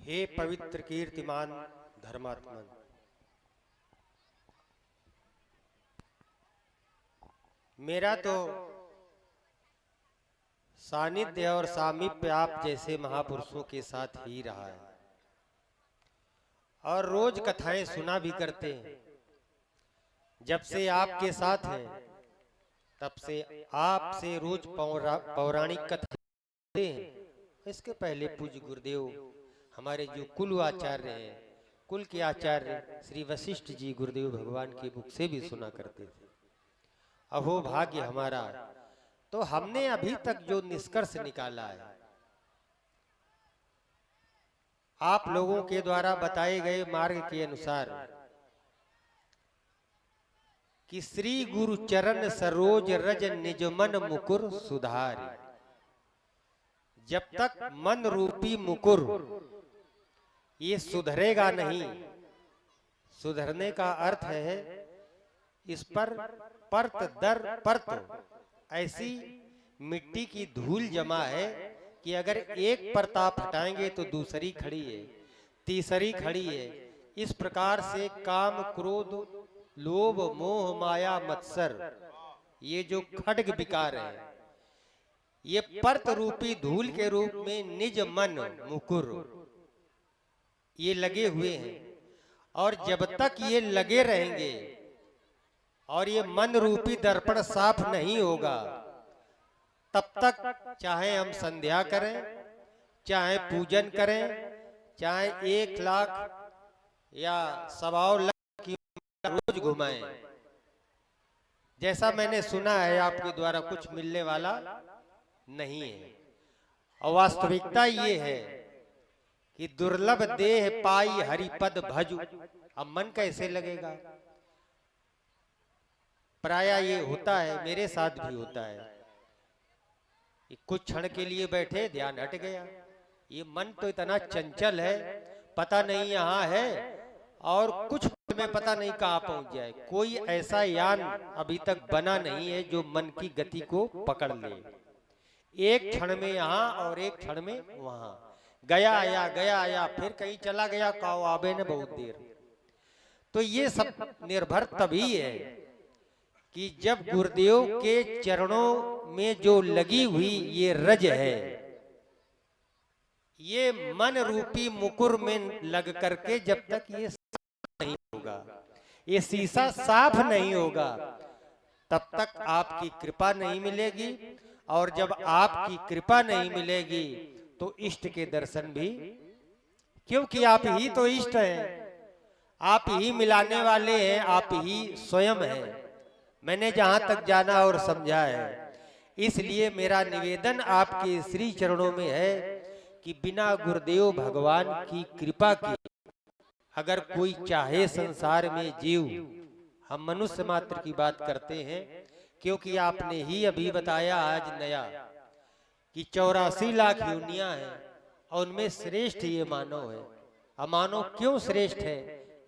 हे पवित्र कीर्तिमान धर्मात्मन, मेरा तो सानिध्य और सामीप्य आप जैसे महापुरुषों के साथ ही रहा है और रोज कथाएं सुना भी करते हैं। जब से आपके साथ हैं तब से आपसे रोज पौराणिक कथा सुनते हैं। इसके पहले पूज्य गुरुदेव हमारे जो कुल आचार्य हैं, कुल के आचार्य श्री वशिष्ठ जी गुरुदेव भगवान के मुख से भी सुना करते थे। अहो भाग्य हमारा, तो हमने अभी तक जो निष्कर्ष निकाला है, आप लोगों के द्वारा बताए गए मार्ग के अनुसार कि श्री गुरु चरण सरोज रज निज मन मुकुर सुधारी। जब तक मन रूपी मुकुर ये सुधरेगा नहीं, सुधरने का अर्थ है इस पर परत दर परत ऐसी मिट्टी की धूल जमा है कि अगर एक परत आप हटाएंगे तो दूसरी खड़ी है, तीसरी खड़ी है। इस प्रकार से काम क्रोध लोभ मोह माया मत्सर ये जो खड्ग विकार है, ये परत रूपी धूल के रूप में निज मन मुकुर ये लगे हुए हैं। और जब तक ये लगे रहेंगे और ये मन रूपी दर्पण साफ नहीं होगा, तब तक चाहे हम संध्या करें, चाहे पूजन करें, चाहे 1 लाख या 1.25 लाख की रोज घुमाएं, जैसा मैंने सुना है आपके द्वारा कुछ मिलने वाला नहीं है। और वास्तविकता ये है कि दुर्लभ देह पाई हरिपद भजु। अब मन कैसे लगेगा? प्राय ये होता है, मेरे साथ भी होता है, कुछ क्षण के लिए बैठे ध्यान हट गया। ये मन तो इतना चंचल है, पता नहीं यहाँ है और कुछ में पता नहीं कहाँ पहुंच जाए। कोई ऐसा यान अभी तक बना नहीं है जो मन की गति को पकड़ ले। एक क्षण में यहाँ और एक क्षण में वहां, गया आया फिर कहीं चला गया, काओ आबे ने बहुत देर। तो ये सब निर्भर तभी है कि जब गुरुदेव के चरणों में जो लगी हुई ये रज है, ये मन रूपी मुकुर में लग करके जब तक ये साफ नहीं होगा, ये शीशा साफ नहीं होगा, तब तक आपकी कृपा नहीं मिलेगी। और जब आपकी कृपा नहीं मिलेगी तो इष्ट के दर्शन भी, क्योंकि आप ही तो इष्ट हैं, आप ही मिलाने वाले हैं, आप ही स्वयं हैं। मैंने जहां तक जाना और समझा है, इसलिए मेरा निवेदन आपके श्री चरणों में है कि बिना गुरुदेव भगवान की कृपा के अगर कोई चाहे संसार में जीव, हम मनुष्य मात्र की बात करते हैं, क्योंकि आपने ही अभी बताया आज नया कि 84 लाख योनियां हैं और उनमें श्रेष्ठ ये मानव है। अमानव क्यों श्रेष्ठ है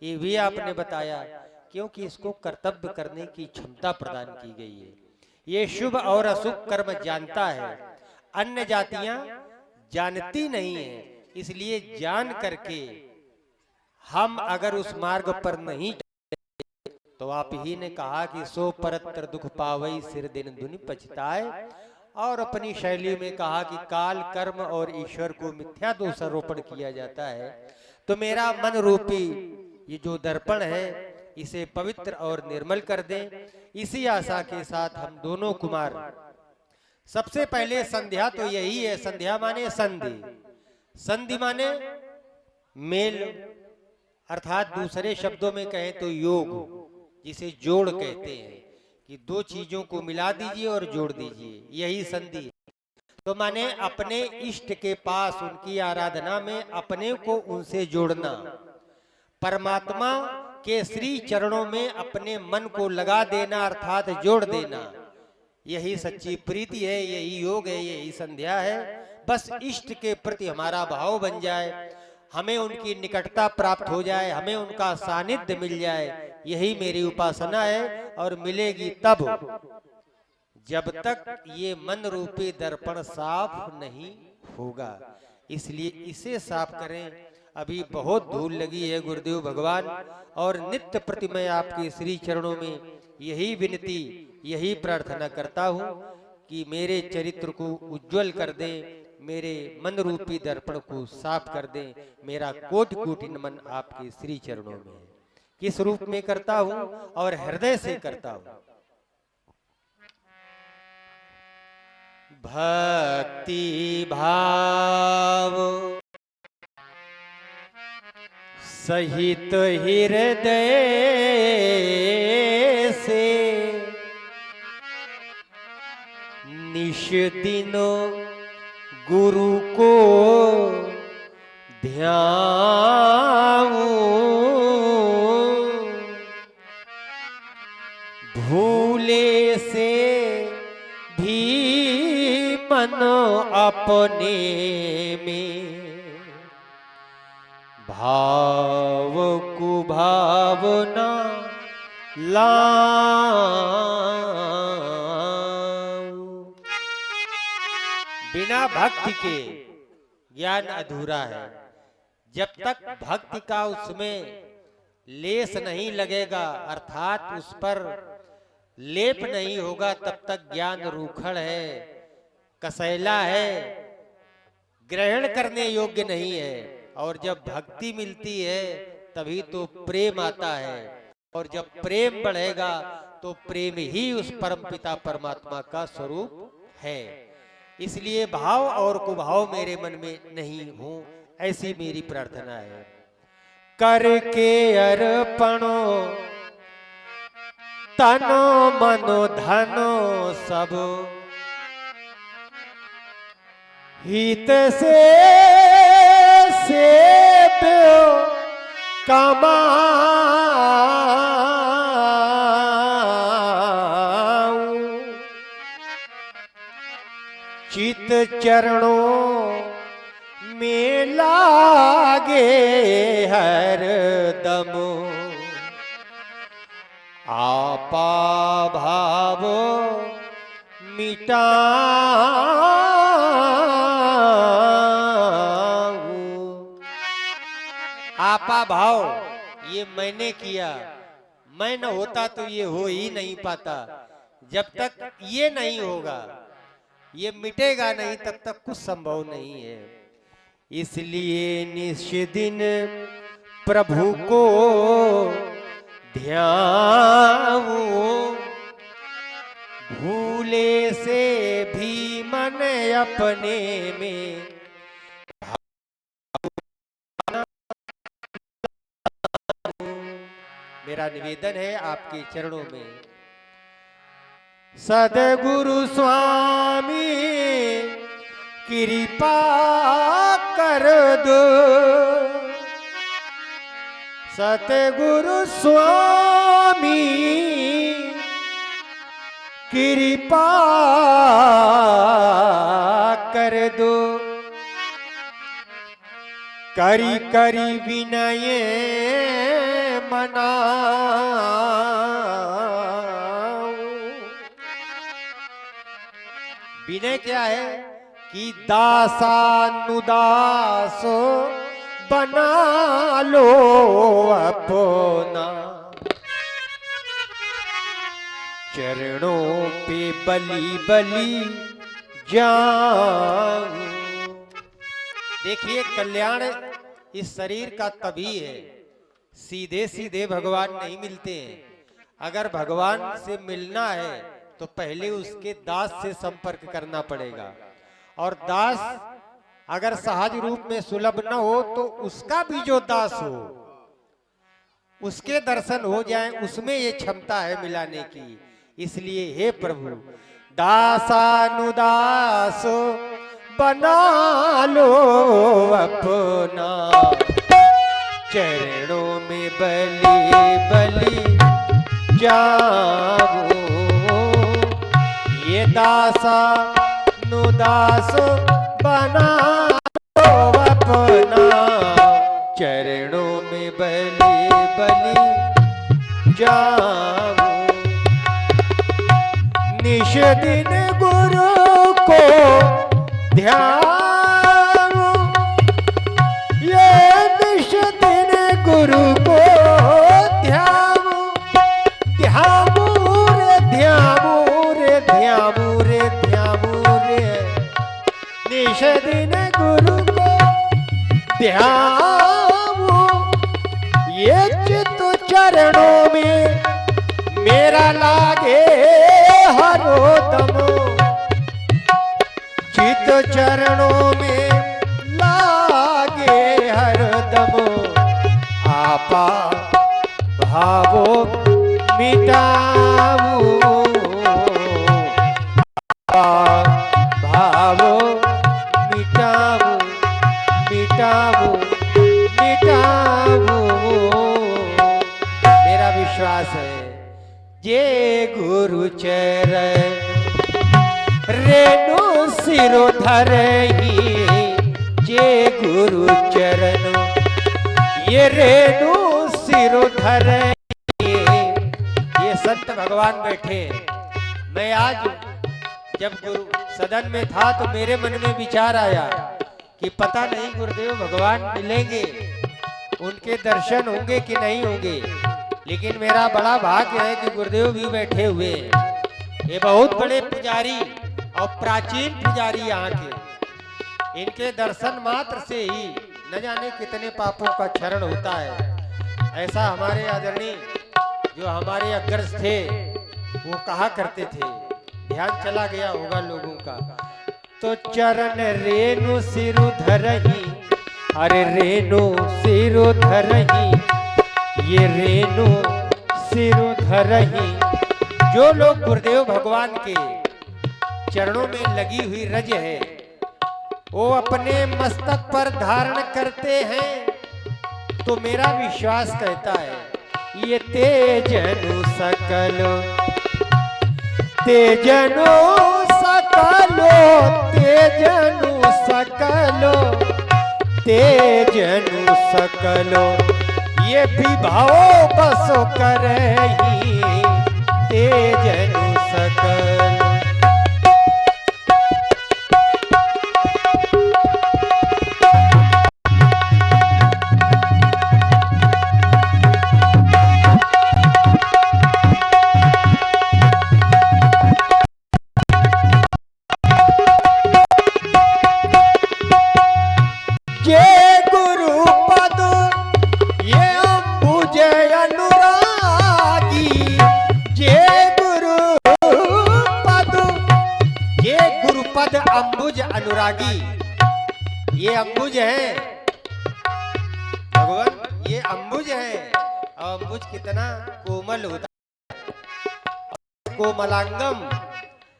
ये भी आपने बताया, क्योंकि इसको कर्तव्य करने की क्षमता प्रदान की गई है। ये शुभ और अशुभ कर्म जानता है, अन्य जातियां जानती नहीं है। इसलिए जान करके हम अगर उस मार्ग पर नहीं, तो आप ही ने कहा कि सो परत्र दुख पावई सिर दिन दुनि पछताए। और अपनी शैली में कहा कि काल कर्म और ईश्वर को मिथ्या दोषारोपण किया जाता है। तो मेरा मन रूपी ये जो दर्पण है, इसे पवित्र और निर्मल कर दें। इसी आशा के साथ हम दोनों कुमार, सबसे पहले संध्या तो यही है। संध्या माने संधि, संधि माने मेल, अर्थात दूसरे शब्दों में कहें तो योग, जिसे जोड़ कहते हैं कि 2 चीजों को मिला दीजिए और जोड़ दीजिए, यही संधि। तो माने अपने इष्ट के पास उनकी आराधना में अपने को उनसे जोड़ना, परमात्मा के श्री चरणों में अपने मन को लगा देना, अर्थात जोड़ देना। यही सच्ची प्रीति है, यही योग है, यही संध्या है। बस इष्ट के प्रति हमारा भाव बन जाए, हमें उनकी निकटता प्राप्त हो जाए, हमें उनका सानिध्य मिल जाए, यही मेरी उपासना है। और मिलेगी तब जब तक ये मन रूपी दर्पण साफ नहीं होगा। इसलिए इसे साफ करें। अभी बहुत धूल लगी है गुरुदेव भगवान, और नित्य प्रति मैं आपके श्री चरणों में यही विनती, यही प्रार्थना करता हूँ कि मेरे चरित्र को उज्जवल कर दें, मेरे मन रूपी दर्पण को साफ कर दें। मेरा कोटि कोटि नमन आपके श्री चरणों में है। किस रूप में करता हूँ और हृदय से करता हूँ। भक्ति भाव सहित हृदय से निश दिनो गुरु को ध्याऊं, भूले से भी मन अपने में, भाव कुभावना लाऊं। बिना भक्ति के ज्ञान अधूरा है। जब तक भक्ति का उसमें लेस नहीं लगेगा, अर्थात उस पर लेप नहीं होगा, तब तक ज्ञान रूखड़ है, कसैला है, ग्रहण करने योग्य नहीं है। और जब भक्ति मिलती है तभी तो प्रेम आता है, और जब प्रेम बढ़ेगा तो प्रेम ही उस परम पिता परमात्मा का स्वरूप है। इसलिए भाव और कुभाव मेरे मन में नहीं हो, ऐसी मेरी प्रार्थना है। करके अर्पणो तनो मनो धनो सब, हित से सेव्यो कमाऊं, चित चरणों में लागे हर दम, आपा भाव मिटाऊं। आपा भाव ये मैंने किया, मैं न होता तो ये हो ही नहीं पाता। जब तक ये नहीं होगा, ये मिटेगा नहीं, तब तक कुछ संभव नहीं है। इसलिए निष्दिन प्रभु को ध्याऊं, भूले से भी मन अपने में, मेरा निवेदन है आपके चरणों में। सद्गुरु स्वामी कृपा कर दो, सतगुरु स्वामी कृपा कर दो, करी करी विनय मनाऊं। विनय क्या है कि दासानुदास बना लो अपना, चरणों पे बलि बलि जाऊं। देखिए, कल्याण इस शरीर का तभी है, सीधे सीधे भगवान नहीं मिलते हैं। अगर भगवान से मिलना है तो पहले उसके दास से संपर्क करना पड़ेगा, और दास अगर सहज रूप में सुलभ न हो तो उसका भी जो दास हो उसके दर्शन हो जाएं, उसमें ये क्षमता है मिलाने की। इसलिए हे प्रभु, दासानुदास बना लो अपना, चरणों में बलि बलि जाऊं। ये दासानुदास बना लो अपना, चरणों में बलि बलि जाऊं। निश दिन गुरु को ध्यान, ये ध्यान ये चित चरणों में मेरा लागे हरो दम, चित चरणों में लागे हरदम, आपा भावो मिटाऊ, भावो मिटाऊ, मिटाऊ, मिटाऊ। मेरा विश्वास है जे गुरु चरण रेणु सिरो धरही, जे गुरु चरण ये रेणु सिरो धरही। ये संत भगवान बैठे। मैं आज जब गुरु सदन में था तो मेरे मन में विचार आया कि पता नहीं गुरुदेव भगवान मिलेंगे, उनके दर्शन होंगे कि नहीं होंगे, लेकिन मेरा बड़ा भाग्य है कि गुरुदेव भी बैठे हुए हैं। ये बहुत बड़े पुजारी और प्राचीन पुजारी यहाँ के, इनके दर्शन मात्र से ही न जाने कितने पापों का क्षरण होता है। ऐसा हमारे आदरणीय जो हमारे अग्रज थे वो कहा करते थे, ध्यान चला गया होगा लोगों का। तो चरण रेणु सिरु धरही, अरे रेणु सिरु धरही, ये रेणु सिरु धरही। जो लोग गुरुदेव भगवान के चरणों में लगी हुई रज है वो अपने मस्तक पर धारण करते हैं, तो मेरा विश्वास कहता है ये तेजनु सकलो, तेजनु सकलो, तेजनु सकलो, तेजनु सकलो, ये भी भाव बसो करही, तेजनु सकलो। अंबुज अनुरागी, ये अंबुज है भगवान, ये अंबुज है। और अंबुज कितना कोमल होता है, कोमलांगम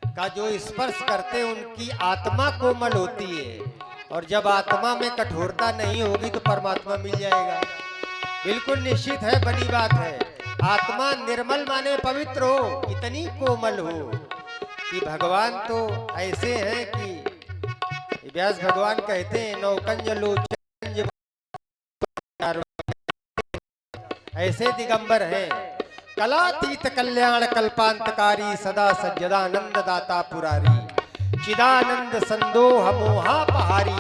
का जो स्पर्श करते उनकी आत्मा कोमल होती है, और जब आत्मा में कठोरता नहीं होगी तो परमात्मा मिल जाएगा। बिल्कुल निश्चित है, बनी बात है। आत्मा निर्मल माने पवित्र हो, इतनी कोमल हो कि भगवान तो ऐसे हैं कि व्यास भगवान कहते हैं नौकंज लोचन, ऐसे दिगंबर हैं। कलातीत कल्याण कल्पांतकारी, सदा सज्जदानंद दाता पुरारी, चिदानंद संदोह मोहापहारी,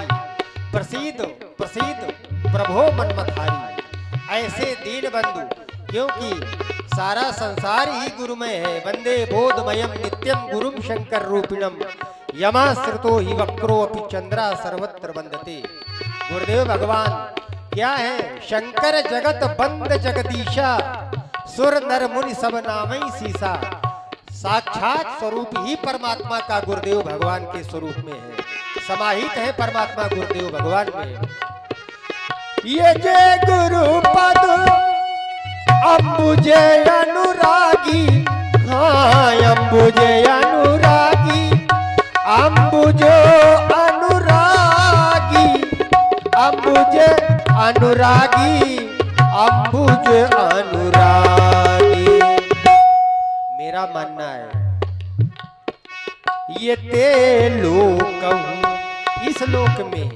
प्रसीद प्रसीद प्रभो मनमथारी। ऐसे दीन बंधु, क्योंकि सारा संसार ही गुरुमय है। वंदे बोधमयम नित्यम गुरुम शंकर रूपिणम, यमाश्रितो ही वक्रो अपि चंद्रा सर्वत्र वंदते। गुरुदेव भगवान क्या है? शंकर जगत बंद जगदीशा, सुर नर मुनि सब नामई सीसा। साक्षात स्वरूप ही परमात्मा का गुरुदेव भगवान के स्वरूप में है, समाहित है परमात्मा गुरुदेव भगवान में। ये जय गुरु पद अंबुजे अनुरागी, हाँ अंबुजे अनुरागी, अंबुजो अनुरागी, अंबुजे अनुरागी, अंबुज अनुरागी। मेरा मानना है ये ते लोकहूँ, इस लोक में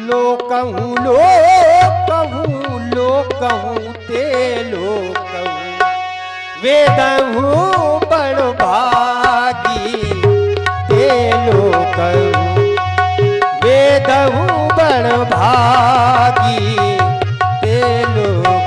लोकहूँ, लोकहूँ, लोकहूँ ते लोकहूँ, वेदहूँ बड़ भागी, ते लोकहूँ, वेदहूँ बड़ भागी, ते लोकहूँ।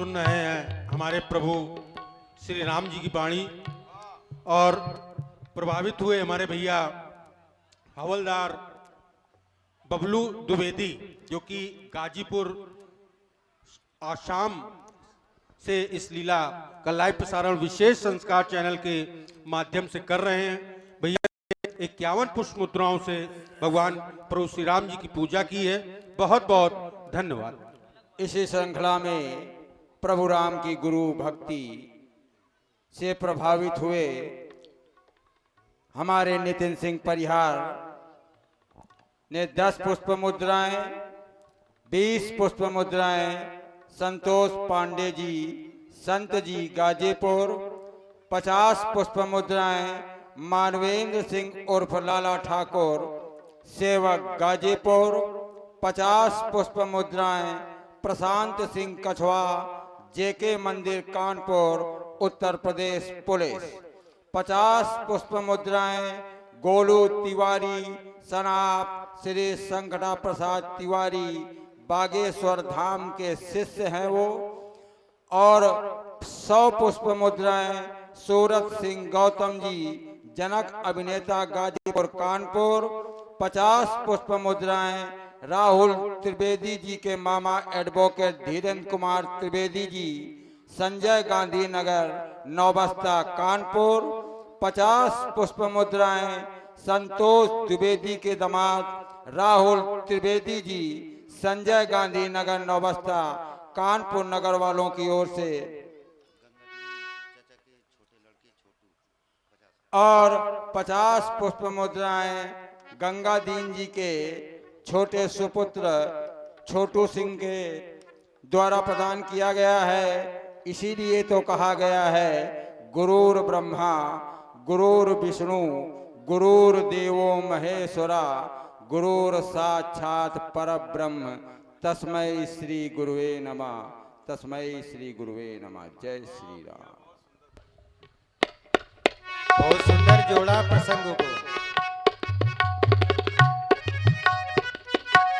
सुन रहे हैं हमारे प्रभु श्री राम जी की वाणी और प्रभावित हुए हमारे भैया हवलदार बबलू द्विवेदी जो कि गाजीपुर आसाम से इस लीला का लाइव प्रसारण विशेष संस्कार चैनल के माध्यम से कर रहे हैं। भैया 51 पुष्प मुद्राओं से भगवान प्रभु श्री राम जी की पूजा की है। बहुत बहुत धन्यवाद। इसी श्रृंखला में प्रभु राम की गुरु भक्ति से प्रभावित हुए हमारे नितिन सिंह परिहार ने 10 पुष्प मुद्राएं, 20 पुष्प मुद्राएं, संतोष पांडे जी संत जी गाजीपुर, 50 पुष्प मुद्राएं मानवेंद्र सिंह उर्फ लाला ठाकुर सेवक गाजीपुर, 50 पुष्प मुद्राएं प्रशांत सिंह कछवा जेके मंदिर कानपुर उत्तर प्रदेश पुलिस, 50 पुष्प मुद्राएं गोलू तिवारी सनाप श्री संकटा प्रसाद तिवारी बागेश्वर धाम के शिष्य हैं वो, और 100 पुष्प मुद्राएं सूरत सिंह गौतम जी जनक अभिनेता गाजीपुर कानपुर, 50 पुष्प मुद्राएं राहुल त्रिवेदी जी के मामा एडवोकेट धीरेन्द्र कुमार त्रिवेदी जी संजय गांधी नगर नौबस्ता कानपुर, 50 पुष्प मुद्राएं संतोष द्विवेदी के दामाद राहुल त्रिवेदी जी संजय गांधी नगर नौबस्ता कानपुर नगर वालों की ओर से, और 50 पुष्प मुद्राएं गंगा दीन जी के छोटे सुपुत्र छोटू सिंह के द्वारा प्रदान किया गया है। इसीलिए तो कहा गया है गुरुर ब्रह्मा गुरुर विष्णु गुरुर देवो महेश्वरा गुरुर साक्षात परब्रह्म तस्मै श्री गुरुवे नमः, तस्मै श्री गुरुवे नमः। जय श्री राम। बहुत सुंदर जोड़ा प्रसंग को।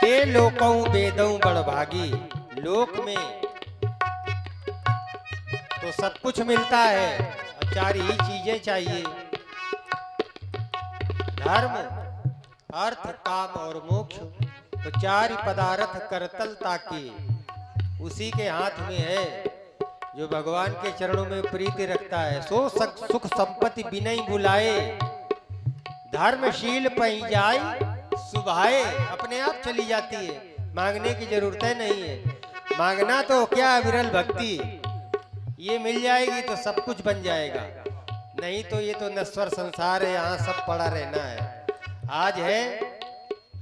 ते लोकौ वेदौ बड़भागी, लोक में तो सब कुछ मिलता है, अब 4 ही चीजें चाहिए, धर्म अर्थ काम और मोक्ष। तो 4 ही पदार्थ करतल ताकि उसी के हाथ में है जो भगवान के चरणों में प्रीति रखता है। सो सुख संपत्ति बिनई बुलाए, धर्मशील पई जाए सुभाए, अपने आप चली जाती है, मांगने की जरूरत नहीं है। मांगना तो क्या विरल भक्ति, ये मिल जाएगी तो सब कुछ बन जाएगा, नहीं तो ये तो नश्वर संसार है, यहाँ सब पड़ा रहना है। आज है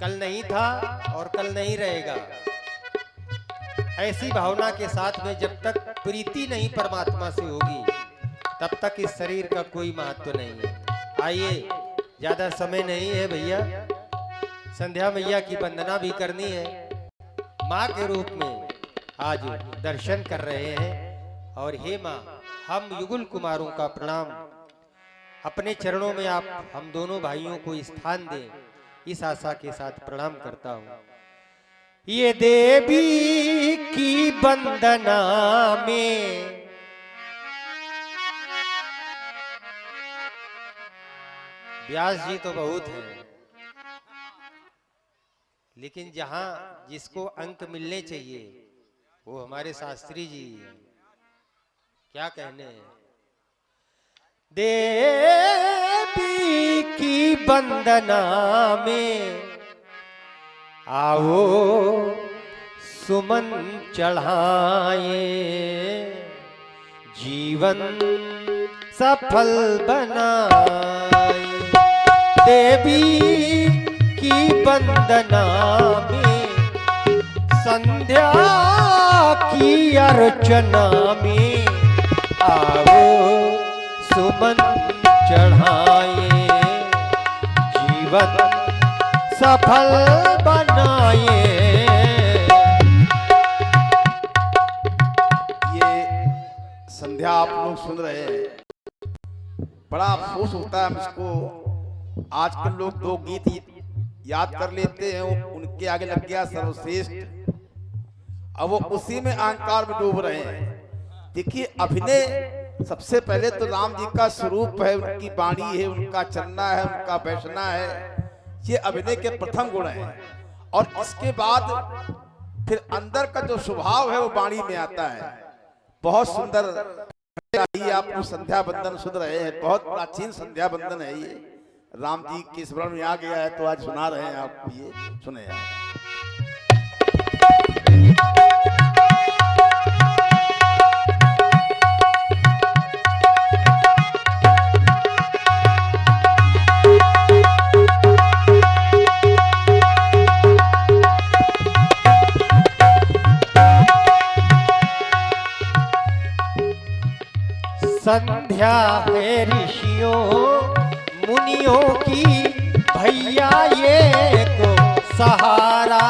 कल नहीं था और कल नहीं रहेगा। ऐसी भावना के साथ में जब तक प्रीति नहीं परमात्मा से होगी तब तक इस शरीर का कोई महत्व नहीं है। आइए, ज्यादा समय नहीं है भैया, संध्या मैया की वंदना भी करनी है। माँ के रूप में आज दर्शन कर रहे हैं और हे माँ, हम युगल कुमारों का प्रणाम अपने चरणों में आप हम दोनों भाइयों को स्थान दें, इस आशा के साथ प्रणाम करता हूँ। ये देवी की वंदना में व्यास जी तो बहुत हैं, लेकिन जहां जिसको अंक मिलने चाहिए वो हमारे शास्त्री जी हैं। क्या कहने हैं? देवी की वंदना में आओ सुमन चढ़ाए, जीवन सफल बनाए। देवी की वंदना में संध्या की अर्चना में आओ सुमन चढ़ाए, जीवन सफल बनाए। ये संध्या आप लोग सुन रहे हैं, बड़ा अफसोस होता है मुझको। आजकल लोग 2 गीत याद कर लेते हैं, उनके आगे लग गया सर्वश्रेष्ठ, अब वो उसी में अहंकार में डूब रहे हैं। देखिए अभिनय सबसे पहले तो राम जी का स्वरूप है, उनकी वाणी है, उनका चलना है, उनका बैठना है, ये अभिनय के प्रथम गुण हैं। और इसके बाद फिर अंदर का जो स्वभाव है वो वाणी में आता है। बहुत सुंदर आपको संध्या बंदन सुन रहे हैं, बहुत प्राचीन संध्या बंदन है ये, राम जी के स्मरण में आ गया है तो आज सुना रहे हैं आपको, ये सुने आप। संध्या है ऋषियों मुनियों की भैया ये को सहारा।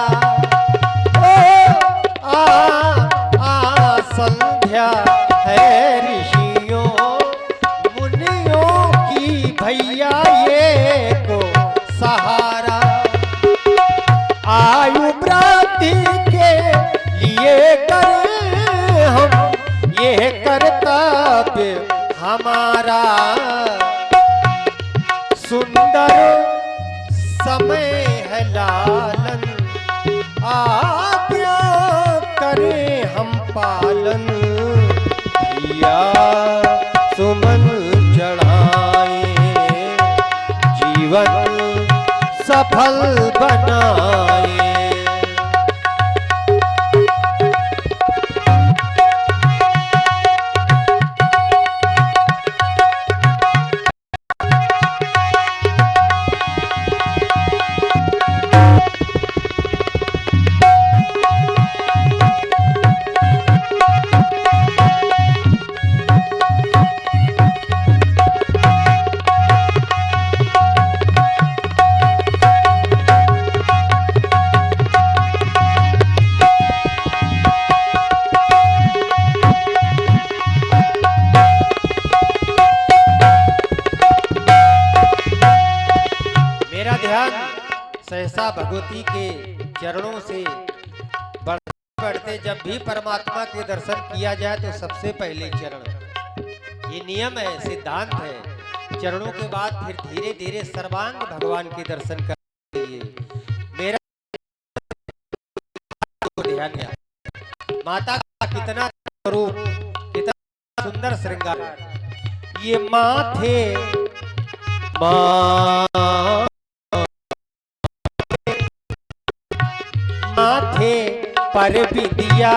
संध्या है ऋषियों मुनियों की भैया ये को सहारा। आयु वृद्धि के लिए करें हम ये कर्तव्य हमारा। सुंदर समय है लालन आज्ञा करें हम पालन। भैया सुमन चढ़ाए जीवन सफल बनाए। सहसा भगवती के चरणों से बढ़ते बढ़ते जब भी परमात्मा के दर्शन किया जाए तो सबसे पहले चरण, ये नियम है, सिद्धांत है। चरणों के बाद फिर धीरे धीरे सर्वांग भगवान के दर्शन करने के लिए मेरा ध्यान गया। माता का कितना स्वरूप, कितना सुंदर श्रृंगार, ये माथे माथे पर बिंदिया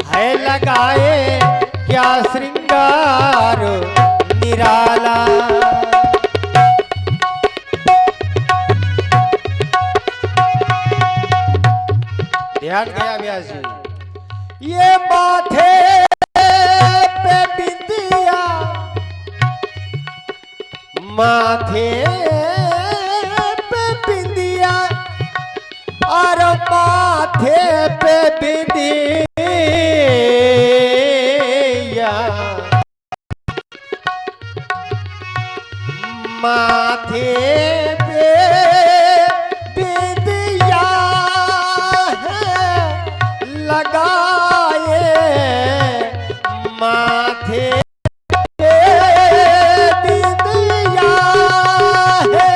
है लगाए क्या श्रृंगार निराला। ध्यान गया व्यास जी, ये माथे पे बिंदिया, माथे पे बिंदिया और माथे पे बिंदिया, माथे पे बिंदिया है लगाए, माथे पे बिंदिया है।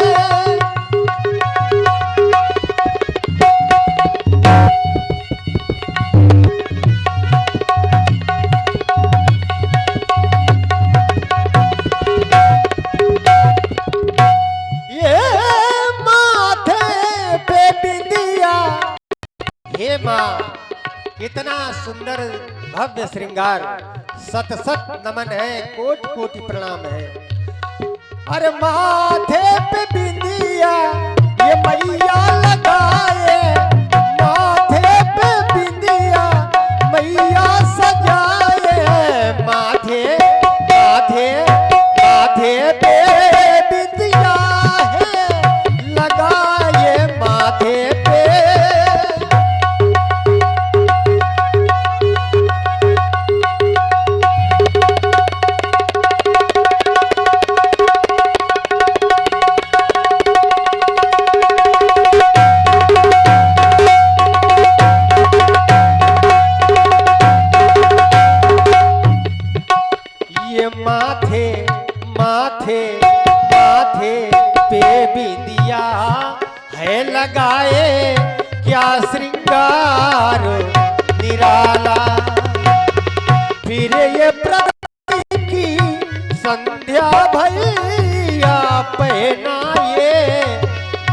हे माँ, कितना सुंदर भव्य श्रृंगार, सत सत नमन है, कोटि कोटि प्रणाम है। अरे माथे पे बिंदिया ये मैया लगाए, माथे पे बिंदिया मैया सजाए, माथे माथे माथे पे बिंदिया है लगाए, माथे पे।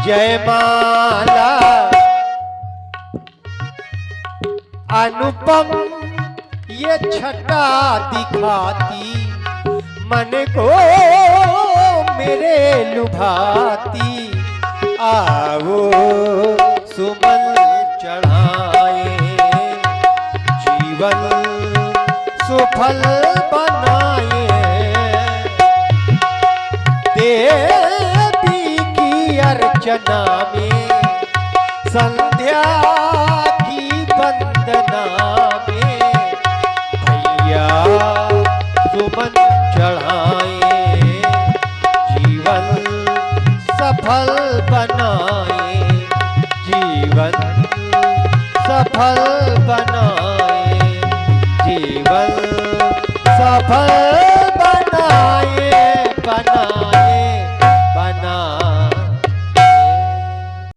जयमाला अनुपम ये छटा दिखाती, मन को मेरे लुभाती। आओ सुमन चढ़ाए, जीवन सुफल बनाए। देवी की अर्चना में, संध्या की वंदना में, भैया सुमन चढ़ाए, जीवन सफल बनाए, जीवन सफल बनाए, जीवन सफल बनाए बनाए।